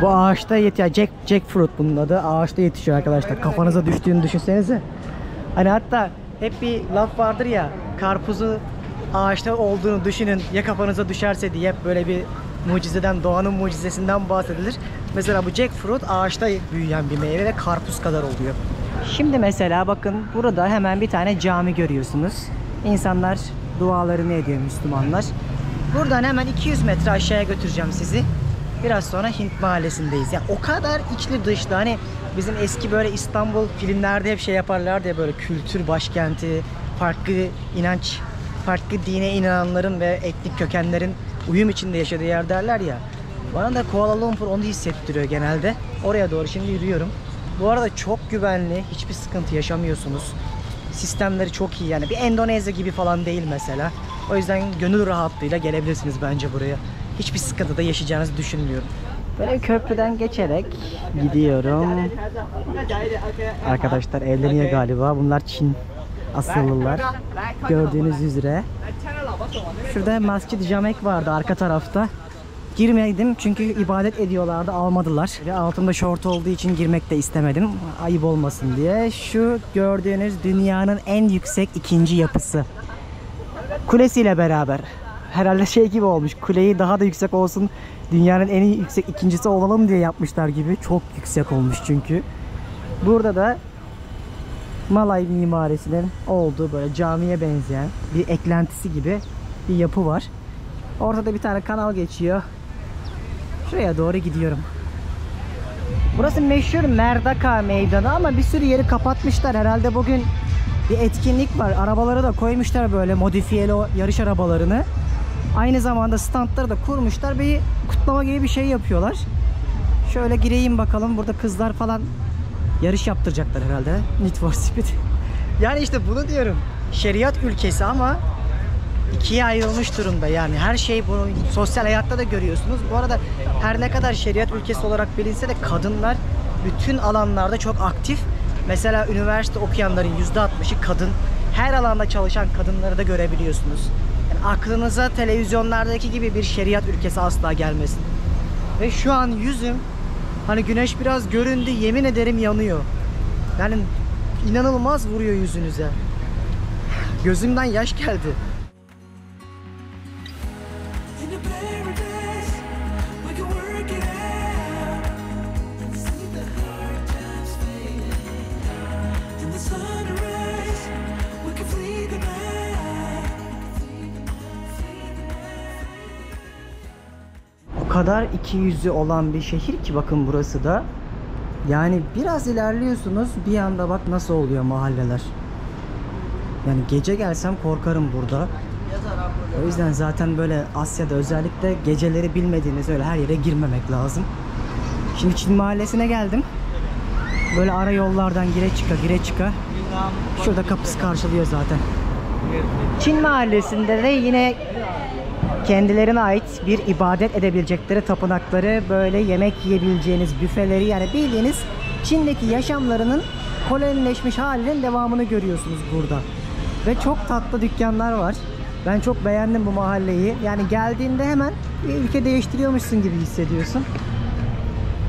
Speaker 1: Bu ağaçta yetişiyor. Jackfruit bunun adı. Ağaçta yetişiyor arkadaşlar. Kafanıza düştüğünü düşünsenize. Hani hatta hep bir laf vardır ya, karpuzu ağaçta olduğunu düşünün ya kafanıza düşerse diye, hep böyle bir mucizeden, doğanın mucizesinden bahsedilir. Mesela bu jackfruit ağaçta büyüyen bir meyve ve karpuz kadar oluyor. Şimdi mesela bakın burada hemen bir tane cami görüyorsunuz. İnsanlar dualarını ediyor, Müslümanlar. Buradan hemen 200 metre aşağıya götüreceğim sizi. Biraz sonra Hint mahallesindeyiz. Ya o kadar içli dışlı, hani bizim eski böyle İstanbul filmlerde hep şey yaparlar diye, böyle kültür başkenti, farklı inanç, farklı dine inananların ve etnik kökenlerin uyum içinde yaşadığı yer derler ya. Bana da Kuala Lumpur onu hissettiriyor genelde. Oraya doğru şimdi yürüyorum. Bu arada çok güvenli, hiçbir sıkıntı yaşamıyorsunuz. Sistemleri çok iyi yani. Bir Endonezya gibi falan değil mesela. O yüzden gönül rahatlığıyla gelebilirsiniz bence buraya. Hiçbir sıkıntı da yaşayacağınızı düşünmüyorum. Böyle köprüden geçerek gidiyorum. Arkadaşlar evleniyor galiba. Bunlar Çin asıllılar. Gördüğünüz üzere. Şurada Mescid-i Camek vardı arka tarafta. Girmedim çünkü ibadet ediyorlardı, almadılar. Altımda şort olduğu için girmek de istemedim. Ayıp olmasın diye. Şu gördüğünüz dünyanın en yüksek ikinci yapısı. Kulesiyle beraber. Herhalde şey gibi olmuş. Kuleyi daha da yüksek olsun. Dünyanın en yüksek ikincisi olalım diye yapmışlar gibi. Çok yüksek olmuş çünkü. Burada da Malay mimarisinin olduğu böyle camiye benzeyen bir eklentisi gibi bir yapı var. Ortada bir tane kanal geçiyor. Şuraya doğru gidiyorum. Burası meşhur Merdaka Meydanı ama bir sürü yeri kapatmışlar. Herhalde bugün bir etkinlik var. Arabaları da koymuşlar böyle modifiyeli o yarış arabalarını. Aynı zamanda standları da kurmuşlar. Bir kutlama gibi bir şey yapıyorlar. Şöyle gireyim bakalım. Burada kızlar falan yarış yaptıracaklar herhalde. Need for Speed. Yani işte bunu diyorum. Şeriat ülkesi ama ikiye ayrılmış durumda. Yani her şey bunu sosyal hayatta da görüyorsunuz. Bu arada her ne kadar şeriat ülkesi olarak bilinse de kadınlar bütün alanlarda çok aktif. Mesela üniversite okuyanların %60'ı kadın. Her alanda çalışan kadınları da görebiliyorsunuz. Yani aklınıza televizyonlardaki gibi bir şeriat ülkesi asla gelmesin. Ve şu an yüzüm, hani güneş biraz göründü, yemin ederim yanıyor. Yani inanılmaz vuruyor yüzünüze. Gözümden yaş geldi. O kadar iki yüzü olan bir şehir ki bakın burası da. Yani biraz ilerliyorsunuz, bir anda bak nasıl oluyor mahalleler. Yani gece gelsem korkarım burada. O yüzden zaten böyle Asya'da özellikle geceleri bilmediğiniz öyle her yere girmemek lazım. Şimdi Çin mahallesine geldim. Böyle ara yollardan gire çıka. Şurada kapısı karşılıyor zaten. Çin mahallesinde de yine kendilerine ait bir ibadet edebilecekleri tapınakları, böyle yemek yiyebileceğiniz büfeleri, yani bildiğiniz Çin'deki yaşamlarının kolonileşmiş halinin devamını görüyorsunuz burada. Ve çok tatlı dükkanlar var. Ben çok beğendim bu mahalleyi. Yani geldiğinde hemen bir ülke değiştiriyormuşsun gibi hissediyorsun.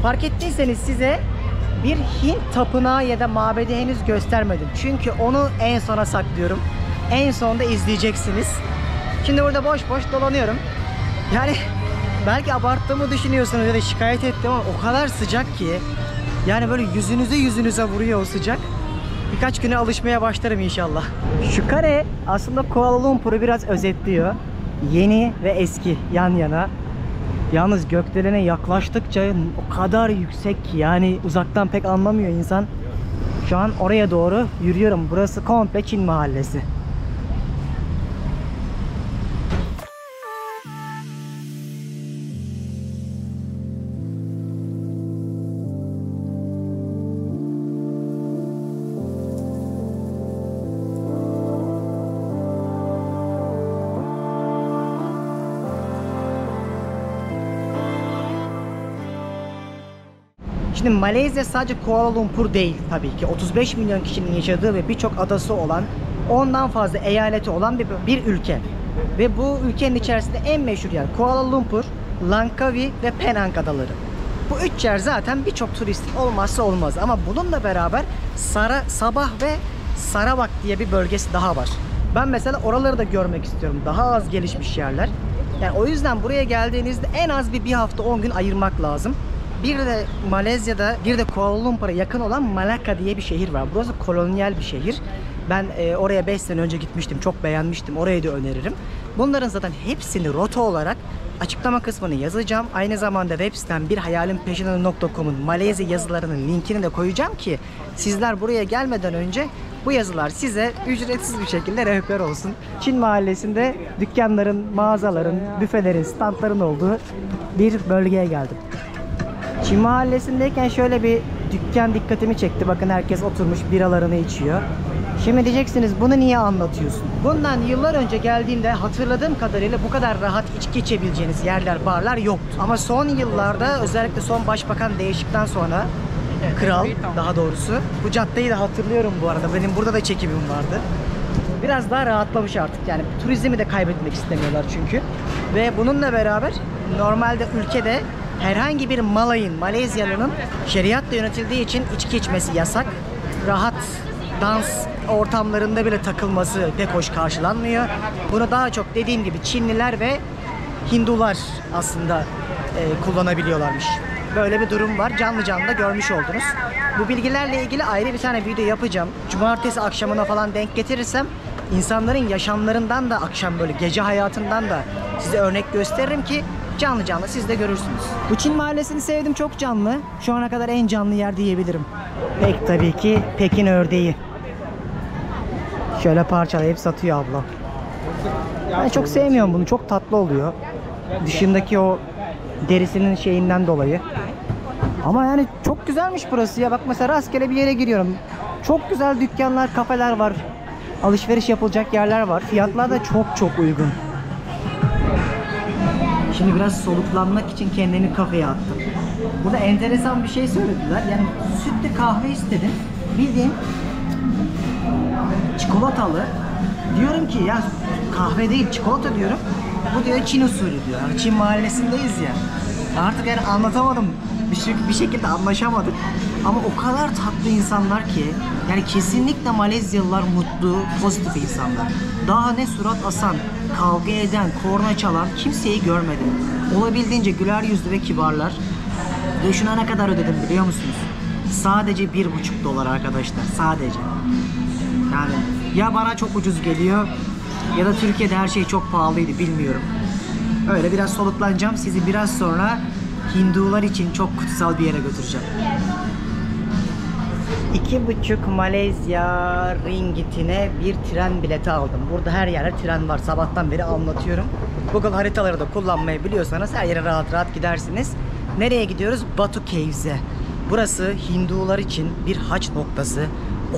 Speaker 1: Fark ettiyseniz size bir Hint tapınağı ya da mabedi henüz göstermedim. Çünkü onu en sona saklıyorum. En sonda izleyeceksiniz. Şimdi burada boş dolanıyorum. Yani belki abarttığımı düşünüyorsunuz ya da şikayet ettim ama o kadar sıcak ki. Yani böyle yüzünüze vuruyor o sıcak. Birkaç güne alışmaya başlarım inşallah. Şu kare aslında Kuala Lumpur'u biraz özetliyor. Yeni ve eski yan yana. Yalnız gökdelene yaklaştıkça o kadar yüksek ki yani uzaktan pek anlamıyor insan. Şu an oraya doğru yürüyorum. Burası komple Çin mahallesi. Şimdi Malezya sadece Kuala Lumpur değil tabii ki. 35 milyon kişinin yaşadığı ve birçok adası olan, ondan fazla eyaleti olan bir ülke. Ve bu ülkenin içerisinde en meşhur yer Kuala Lumpur, Langkawi ve Penang adaları. Bu üç yer zaten birçok turistin olmazsa olmaz. Ama bununla beraber Sabah ve Sarawak diye bir bölgesi daha var. Ben mesela oraları da görmek istiyorum. Daha az gelişmiş yerler. Yani o yüzden buraya geldiğinizde en az bir hafta 10 gün ayırmak lazım. Bir de Malezya'da, bir de Kuala Lumpur'a yakın olan Malacca diye bir şehir var. Burası kolonyal bir şehir. Ben oraya 5 sene önce gitmiştim. Çok beğenmiştim. Orayı da öneririm. Bunların zaten hepsini rota olarak açıklama kısmını yazacağım. Aynı zamanda web sitem birhayalimpeşinden.com'un Malezya yazılarının linkini de koyacağım ki sizler buraya gelmeden önce bu yazılar size ücretsiz bir şekilde rehber olsun. Çin mahallesinde dükkanların, mağazaların, büfelerin, standların olduğu bir bölgeye geldim. Çin mahallesindeyken şöyle bir dükkan dikkatimi çekti. Bakın herkes oturmuş biralarını içiyor. Şimdi diyeceksiniz bunu niye anlatıyorsun? Bundan yıllar önce geldiğimde hatırladığım kadarıyla bu kadar rahat içki içebileceğiniz yerler, barlar yoktu. Ama son yıllarda özellikle son başbakan değişikten sonra kral daha doğrusu bu caddeyi de hatırlıyorum bu arada. Benim burada da çekimim vardı. Biraz daha rahatlamış artık. Yani turizmi de kaybetmek istemiyorlar çünkü. Ve bununla beraber normalde ülkede herhangi bir Malezyalı'nın şeriatla yönetildiği için içki içmesi yasak. Rahat dans ortamlarında bile takılması pek hoş karşılanmıyor. Bunu daha çok dediğim gibi Çinliler ve Hindular aslında kullanabiliyorlarmış. Böyle bir durum var. Canlı canlı da görmüş oldunuz. Bu bilgilerle ilgili ayrı bir tane video yapacağım. Cumartesi akşamına falan denk getirirsem insanların yaşamlarından da akşam böyle gece hayatından da size örnek gösteririm ki canlı canlı siz de görürsünüz. Bu Çin mahallesini sevdim, çok canlı. Şu ana kadar en canlı yer diyebilirim. Pek tabii ki Pekin ördeği. Şöyle parçalayıp satıyor abla. Ben çok sevmiyorum bunu. Çok tatlı oluyor. Dışındaki o derisinin şeyinden dolayı. Ama yani çok güzelmiş burası ya. Bak mesela rastgele bir yere giriyorum. Çok güzel dükkanlar, kafeler var. Alışveriş yapılacak yerler var. Fiyatlar da çok uygun. Şimdi biraz soluklanmak için kendimi kafeye attım. Burada enteresan bir şey söylediler. Yani sütlü kahve istedim. Bildiğin çikolatalı. Diyorum ki ya kahve değil çikolata diyorum. Bu diyor Çin usulü diyor. Yani Çin mahallesindeyiz ya. Artık yani anlatamadım. Bir şekilde anlaşamadık. Ama o kadar tatlı insanlar ki yani kesinlikle Malezyalılar mutlu, pozitif insanlar. Daha ne surat asan, kavga eden, korna çalan kimseyi görmedim. Olabildiğince güler yüzlü ve kibarlar. Ve şuna ne kadar ödedim biliyor musunuz? Sadece $1,5 arkadaşlar. Sadece. Yani ya bana çok ucuz geliyor ya da Türkiye'de her şey çok pahalıydı, bilmiyorum. Öyle biraz soluklanacağım. Sizi biraz sonra Hindular için çok kutsal bir yere götüreceğim. 2,5 Malezya ringgitine bir tren bileti aldım. Burada her yerde tren var. Sabahtan beri anlatıyorum. Google haritaları da kullanmayı biliyorsanız her yere rahat rahat gidersiniz. Nereye gidiyoruz? Batu Caves'e. Burası Hindular için bir hac noktası.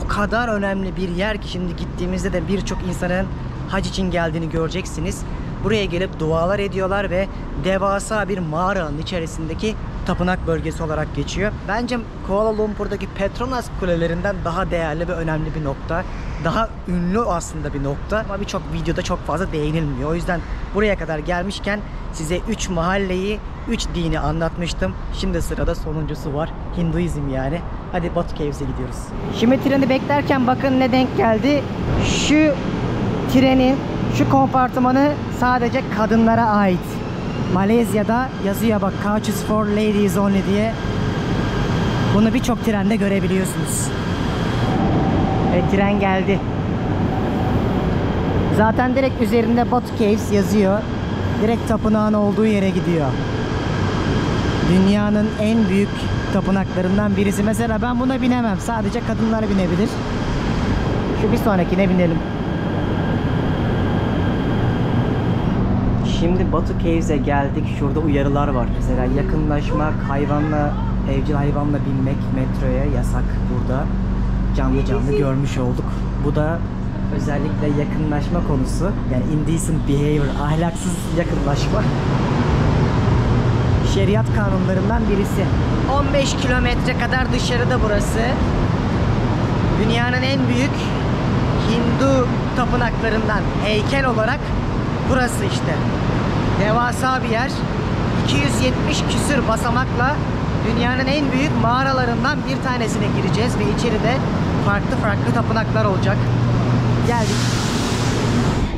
Speaker 1: O kadar önemli bir yer ki şimdi gittiğimizde de birçok insanın hac için geldiğini göreceksiniz. Buraya gelip dualar ediyorlar ve devasa bir mağaranın içerisindeki tapınak bölgesi olarak geçiyor. Bence Kuala Lumpur'daki Petronas kulelerinden daha değerli ve önemli bir nokta. Daha ünlü aslında bir nokta ama birçok videoda çok fazla değinilmiyor. O yüzden buraya kadar gelmişken size 3 mahalleyi, 3 dini anlatmıştım. Şimdi sırada sonuncusu var. Hinduizm yani. Hadi Batu Caves'e gidiyoruz. Şimdi treni beklerken bakın ne denk geldi. Şu trenin şu kompartımanı sadece kadınlara ait. Malezya'da yazıyor bak, couches for ladies only diye. Bunu birçok trende görebiliyorsunuz. Ve tren geldi. Zaten direkt üzerinde Batu Caves yazıyor. Direkt tapınağın olduğu yere gidiyor. Dünyanın en büyük tapınaklarından birisi. Mesela ben buna binemem. Sadece kadınlar binebilir. Şu bir sonrakine binelim. Şimdi Batu Caves'e geldik. Şurada uyarılar var. Mesela yakınlaşmak, evcil hayvanla binmek metroya yasak burada. Canlı görmüş olduk. Bu da özellikle yakınlaşma konusu. Yani indecent behavior, ahlaksız yakınlaşma. Şeriat kanunlarından birisi. 15 kilometre kadar dışarıda burası. Dünyanın en büyük Hindu tapınaklarından heykel olarak burası işte. Devasa bir yer. 270 küsür basamakla dünyanın en büyük mağaralarından bir tanesine gireceğiz ve içeride farklı tapınaklar olacak. Geldik.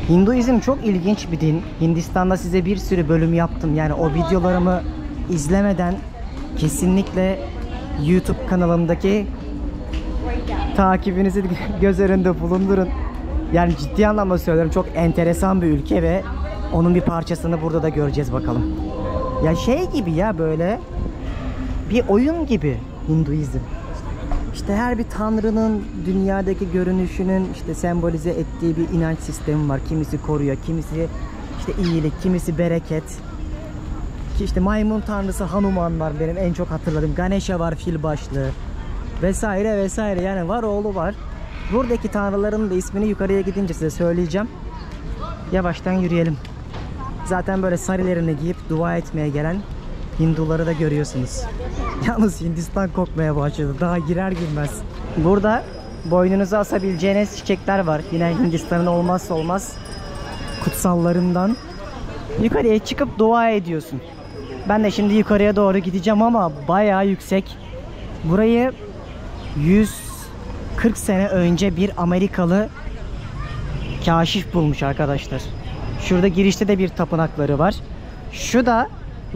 Speaker 1: Hinduizm çok ilginç bir din. Hindistan'da size bir sürü bölüm yaptım. Yani o videolarımı izlemeden kesinlikle YouTube kanalımdaki takibinizi göz önünde bulundurun. Yani ciddi anlamda söylüyorum, çok enteresan bir ülke ve onun bir parçasını burada da göreceğiz bakalım. Ya şey gibi ya, böyle bir oyun gibi Hinduizm. İşte her bir tanrının dünyadaki görünüşünün işte sembolize ettiği bir inanç sistemi var. Kimisi koruyor, kimisi işte iyilik, kimisi bereket. Ki işte maymun tanrısı Hanuman var benim en çok hatırladığım. Ganesha var, fil başlı. Vesaire vesaire, yani var oğlu var. Buradaki tanrıların da ismini yukarıya gidince size söyleyeceğim. Yavaştan yürüyelim. Zaten böyle sarilerini giyip dua etmeye gelen Hinduları da görüyorsunuz. Yalnız Hindistan kokmaya başladı. Daha girer girmez. Burada boynunuza asabileceğiniz çiçekler var. Yine Hindistan'ın olmazsa olmaz kutsallarından. Yukarıya çıkıp dua ediyorsun. Ben de şimdi yukarıya doğru gideceğim ama bayağı yüksek. Burayı 140 sene önce bir Amerikalı kaşif bulmuş arkadaşlar. Şurada girişte de bir tapınakları var. Şu da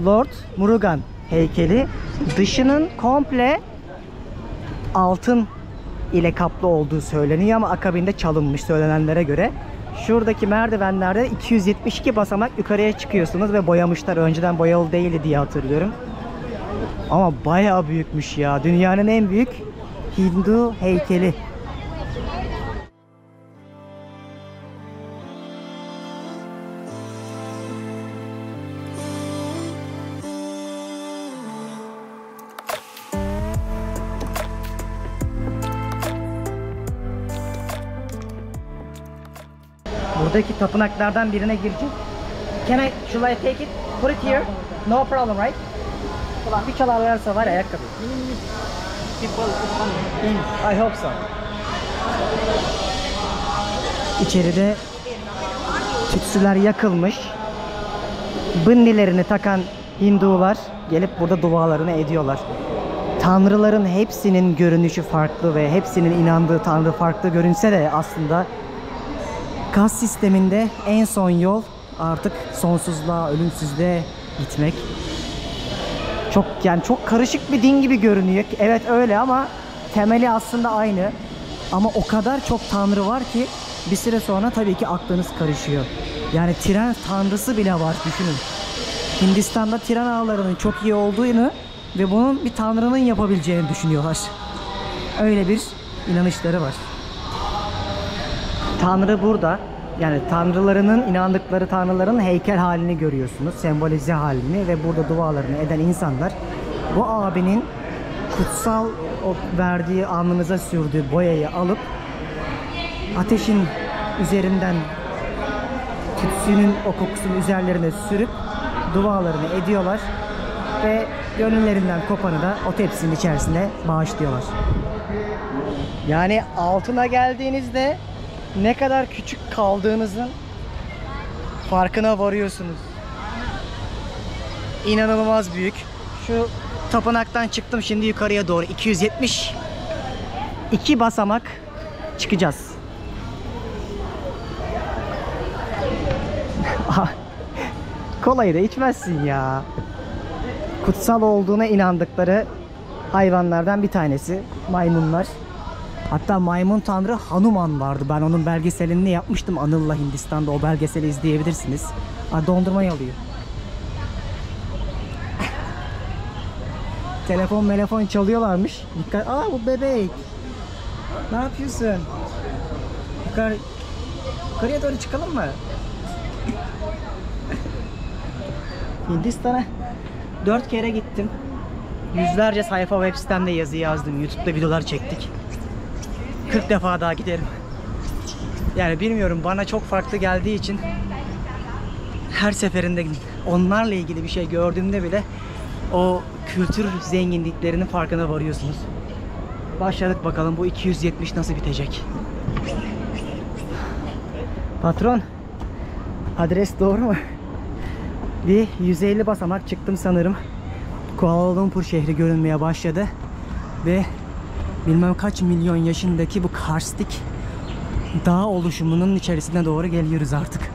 Speaker 1: Lord Murugan heykeli. Dışının komple altın ile kaplı olduğu söyleniyor ama akabinde çalınmış söylenenlere göre. Şuradaki merdivenlerde 272 basamak yukarıya çıkıyorsunuz ve boyamışlar. Önceden boyalı değildi diye hatırlıyorum. Ama bayağı büyükmüş ya. Dünyanın en büyük Hindu heykeli. Buradaki tapınaklardan birine gireceğim. Should I take it? Put it here? No problem, right? Bir çalarlarsa var ayakkabı. I hope so. İçeride tütsüler yakılmış. Bindilerini takan Hindular gelip burada dualarını ediyorlar. Tanrıların hepsinin görünüşü farklı ve hepsinin inandığı tanrı farklı görünse de aslında kas sisteminde en son yol artık sonsuzluğa, ölümsüzlüğe gitmek. Çok karışık bir din gibi görünüyor. Evet öyle ama temeli aslında aynı. Ama o kadar çok tanrı var ki bir süre sonra tabii ki aklınız karışıyor. Yani tren tanrısı bile var, düşünün. Hindistan'da tren ağlarının çok iyi olduğunu ve bunun bir tanrının yapabileceğini düşünüyorlar. Öyle bir inanışları var. Tanrı burada. Yani tanrılarının, inandıkları tanrıların heykel halini görüyorsunuz. Sembolize halini ve burada dualarını eden insanlar bu abinin kutsal o verdiği, alnınıza sürdüğü boyayı alıp ateşin üzerinden tütsünün o kokusunu üzerlerine sürüp dualarını ediyorlar ve gönüllerinden kopanı da o tepsinin içerisinde bağışlıyorlar. Yani altına geldiğinizde ne kadar küçük kaldığınızın farkına varıyorsunuz. İnanılmaz büyük. Şu tapınaktan çıktım, şimdi yukarıya doğru 272 basamak çıkacağız. Kolayı da içmezsin ya. Kutsal olduğuna inandıkları hayvanlardan bir tanesi maymunlar. Hatta maymun tanrı Hanuman vardı. Ben onun belgeselini yapmıştım Anıl'la Hindistan'da. O belgeseli izleyebilirsiniz. Dondurmayı alıyor. Telefon çalıyorlarmış. Dikkat. Bu bebek. Ne yapıyorsun? Yukarıya doğru çıkalım mı? Hindistan'a 4 kere gittim. Yüzlerce sayfa web sitemde yazı yazdım. YouTube'da videolar çektik. 40 defa daha giderim. Yani bilmiyorum, bana çok farklı geldiği için her seferinde onlarla ilgili bir şey gördüğümde bile o kültür zenginliklerinin farkına varıyorsunuz. Başladık, bakalım bu 270 nasıl bitecek. Patron, adres doğru mu? Bir 150 basamak çıktım sanırım. Kuala Lumpur şehri görünmeye başladı ve bilmem kaç milyon yaşındaki bu karstik dağ oluşumunun içerisine doğru geliyoruz artık.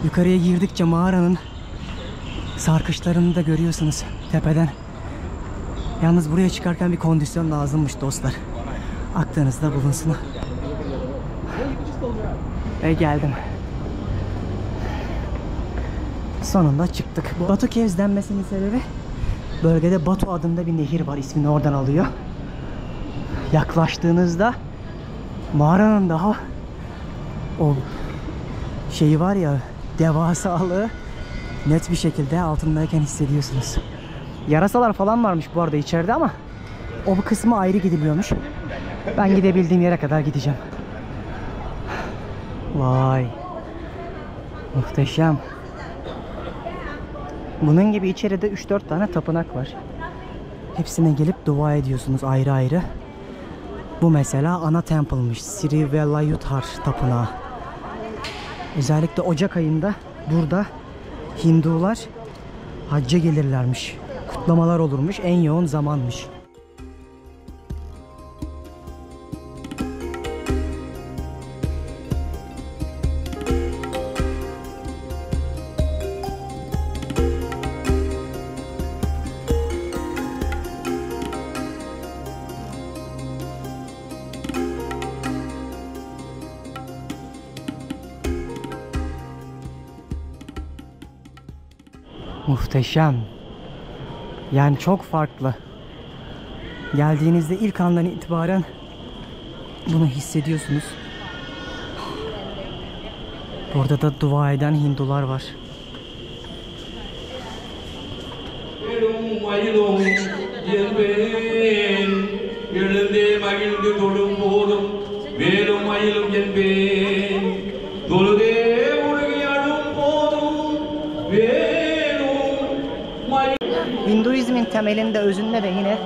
Speaker 1: Yukarıya girdikçe mağaranın sarkışlarını da görüyorsunuz tepeden. Yalnız buraya çıkarken bir kondisyon lazımmış dostlar. Aklınızda bulunsun. Ve geldim. Sonunda çıktık. Batu Caves denmesinin sebebi, bölgede Batu adında bir nehir var. İsmini oradan alıyor. Yaklaştığınızda mağaranın daha o şeyi var ya, devasalığı net bir şekilde altındayken hissediyorsunuz. Yarasalar falan varmış bu arada içeride ama o bu kısmı ayrı gidiliyormuş. Ben gidebildiğim yere kadar gideceğim. Vay. Muhteşem. Bunun gibi içeride 3-4 tane tapınak var. Hepsine gelip dua ediyorsunuz ayrı ayrı. Bu mesela ana temple'mış. Sri Velayuthar tapınağı. Özellikle Ocak ayında burada Hindular hacca gelirlermiş. Kutlamalar olurmuş. En yoğun zamanmış. Muhteşem. Yani çok farklı. Geldiğinizde ilk andan itibaren bunu hissediyorsunuz. Burada da dua eden Hindular var. Hinduizmin temelinde, özünde de yine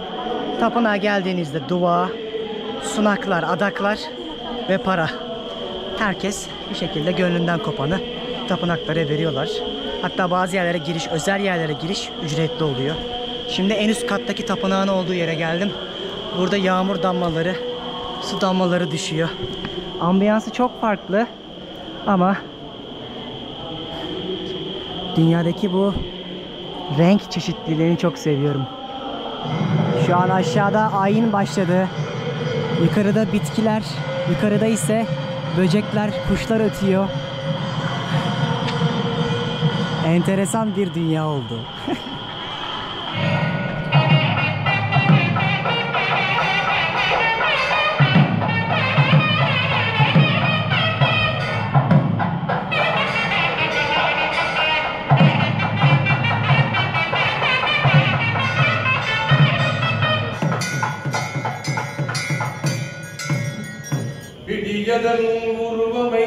Speaker 1: tapınağa geldiğinizde dua, sunaklar, adaklar ve para. Herkes bir şekilde gönlünden kopanı tapınaklara veriyorlar. Hatta bazı yerlere giriş, özel yerlere giriş ücretli oluyor. Şimdi en üst kattaki tapınağın olduğu yere geldim. Burada yağmur damlaları, su damlaları düşüyor. Ambiyansı çok farklı ama dünyadaki bu renk çeşitliliğini çok seviyorum. Şu an aşağıda ayin başladı. Yukarıda bitkiler, yukarıda ise böcekler, kuşlar ötüyor. Enteresan bir dünya oldu.
Speaker 3: இதன் உருவமை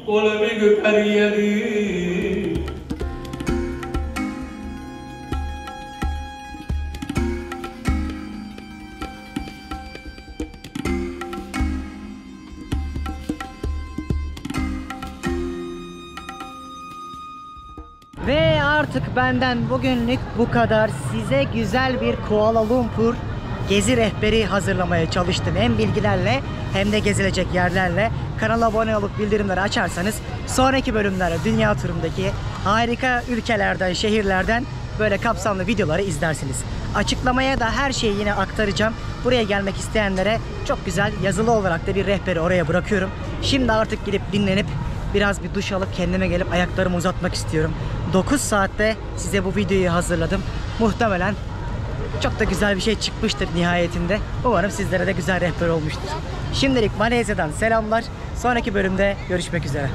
Speaker 3: கொலமிகு கரியது.
Speaker 1: Ve artık benden bugünlük bu kadar. Size güzel bir Kuala Lumpur gezi rehberi hazırlamaya çalıştım. Hem bilgilerle hem de gezilecek yerlerle. Kanala abone olup bildirimleri açarsanız sonraki bölümlerde dünya turumdaki harika ülkelerden, şehirlerden böyle kapsamlı videoları izlersiniz. Açıklamaya da her şeyi yine aktaracağım. Buraya gelmek isteyenlere çok güzel yazılı olarak da bir rehberi oraya bırakıyorum. Şimdi artık gidip dinlenip biraz bir duş alıp kendime gelip ayaklarımı uzatmak istiyorum. 9 saatte size bu videoyu hazırladım. Muhtemelen çok da güzel bir şey çıkmıştır nihayetinde. Umarım sizlere de güzel rehber olmuştur. Şimdilik Malezya'dan selamlar. Sonraki bölümde görüşmek üzere.